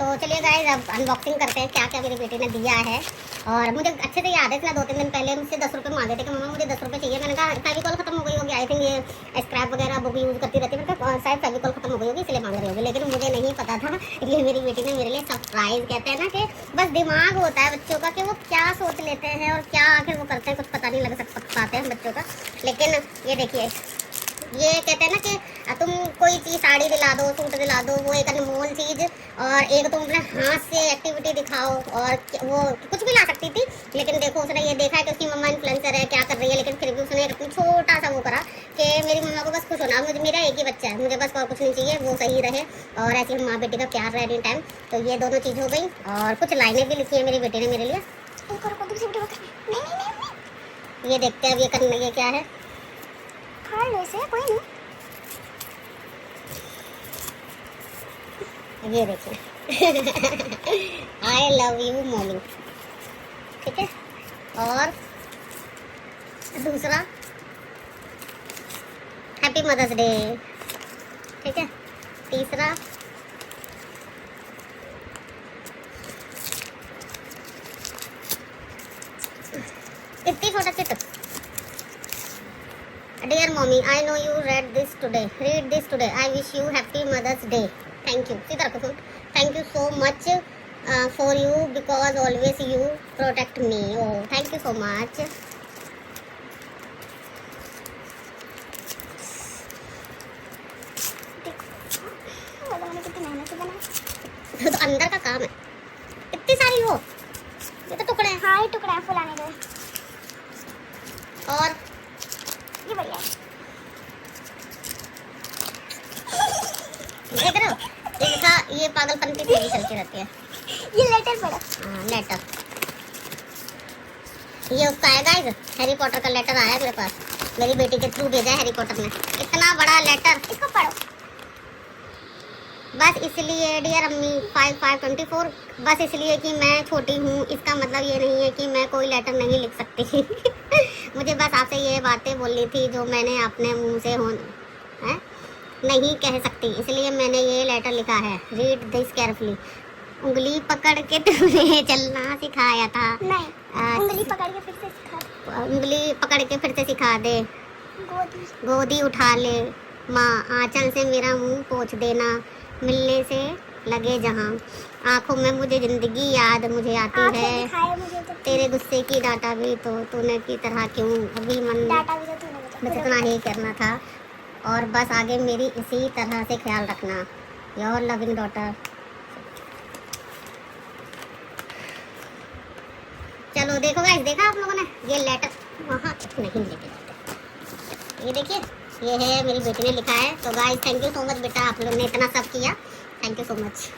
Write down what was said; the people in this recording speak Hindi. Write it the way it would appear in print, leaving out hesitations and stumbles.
तो चलिए गाइस अब अनबॉक्सिंग करते हैं क्या क्या मेरी बेटी ने दिया है। और मुझे अच्छे से याद है, इसलिए 2-3 दिन पहले मुझसे 10 रुपये मांगे थे कि मम्मा मुझे 10 रुपये चाहिए। मैंने कहा फेविकॉल खत्म हो गई होगी, आई थिंक ये स्क्रैप वगैरह बुक यूज़ करती रहती है। मैंने कहा शायद फेविकॉल खत्म हो गई होगी इसलिए मांग रही होगी, लेकिन मुझे नहीं पता था ये मेरी बेटी ने मेरे लिए सरप्राइज़। कहते हैं ना कि बस दिमाग होता है बच्चों का कि वो क्या सोच लेते हैं और क्या आखिर वो करते हैं, कुछ पता नहीं लग पाते हैं बच्चों का। लेकिन ये देखिए, ये कहते हैं ना कि तुम कोई चीज़ साड़ी दिला दो, सूट दिला दो, वो एक अनमोल चीज़, और एक तुम अपने हाथ से एक्टिविटी दिखाओ, और वो कुछ भी ला सकती थी। लेकिन देखो उसने ये देखा है कि उसकी मम्मा इन्फ्लुएंसर है, क्या कर रही है, लेकिन फिर भी उसने एक छोटा सा वो करा कि मेरी मम्मा को बस खुश होना। मुझे मेरा एक ही बच्चा है, मुझे बस और कुछ नहीं चाहिए, वो सही रहे और ऐसी हम माँ बेटी का प्यार रहे एनी टाइम। तो ये दोनों चीज़ हो गई, और कुछ लाइनें भी लिखी है मेरी बेटी ने मेरे लिए। ये देखते हैं अब ये करना, ये क्या है, कोई नहीं। ये देखिए आई लव यू मम्मी, ठीक है। और दूसरा हैप्पी मदर्स डे, ठीक है। तीसरा इतनी छोटा chit, dear mummy I know you read this today, I wish you happy mothers day, thank you. सीधा रखो phone, thank you so much for you because always you protect me, oh thank you so much. तो अंदर का काम है, इतनी सारी हो, ये तो टुकड़े हैं। हाँ ये टुकड़ा है, फुलाने दो। और ये बढ़िया है। देख रहे हो, देखा ये पागलपंती तेरी चलती रहती है। ये लेटर पढ़ो। हाँ लेटर, ये उसका है गाइस, हैरी पॉटर का लेटर आया मेरे पास, मेरी बेटी के थ्रू भेजा है हैरी पॉटर ने, इतना बड़ा लेटर। इसको पढ़ो। बस इसलिए डियर अम्मी 5524, बस इसलिए कि मैं छोटी हूँ, इसका मतलब ये नहीं है कि मैं कोई लेटर नहीं लिख सकती मुझे बस आपसे ये बातें बोलनी थी जो मैंने अपने मुंह से नहीं कह सकती, इसलिए मैंने ये लेटर लिखा है। Read this carefully. उंगली पकड़ के तुमने चलना सिखाया था। नहीं, उंगली पकड़ के फिर से सिखा। उंगली पकड़ के फिर से सिखा दे। गोदी उठा ले माँ, आंचल से मेरा मुंह पोंछ देना, मिलने से लगे जहाँ, आँखों में मुझे जिंदगी याद मुझे आती है, मुझे तो तेरे गुस्से की डांटा भी तो तूने की तरह क्यों, अभी मन डाटा भी तो तूने बस इतना ही करना था, और बस आगे मेरी इसी तरह से ख्याल रखना, योर लविंग डॉटर। चलो देखो गाइस, देखा आप लोगों ने, ये लेटर वहाँ नहीं लेके जाते। ये देखिए, ये है मेरी बेटी ने लिखा है। तो guys thank you so much बेटा, आप लोगों ने इतना सब किया, थैंक यू सो मच।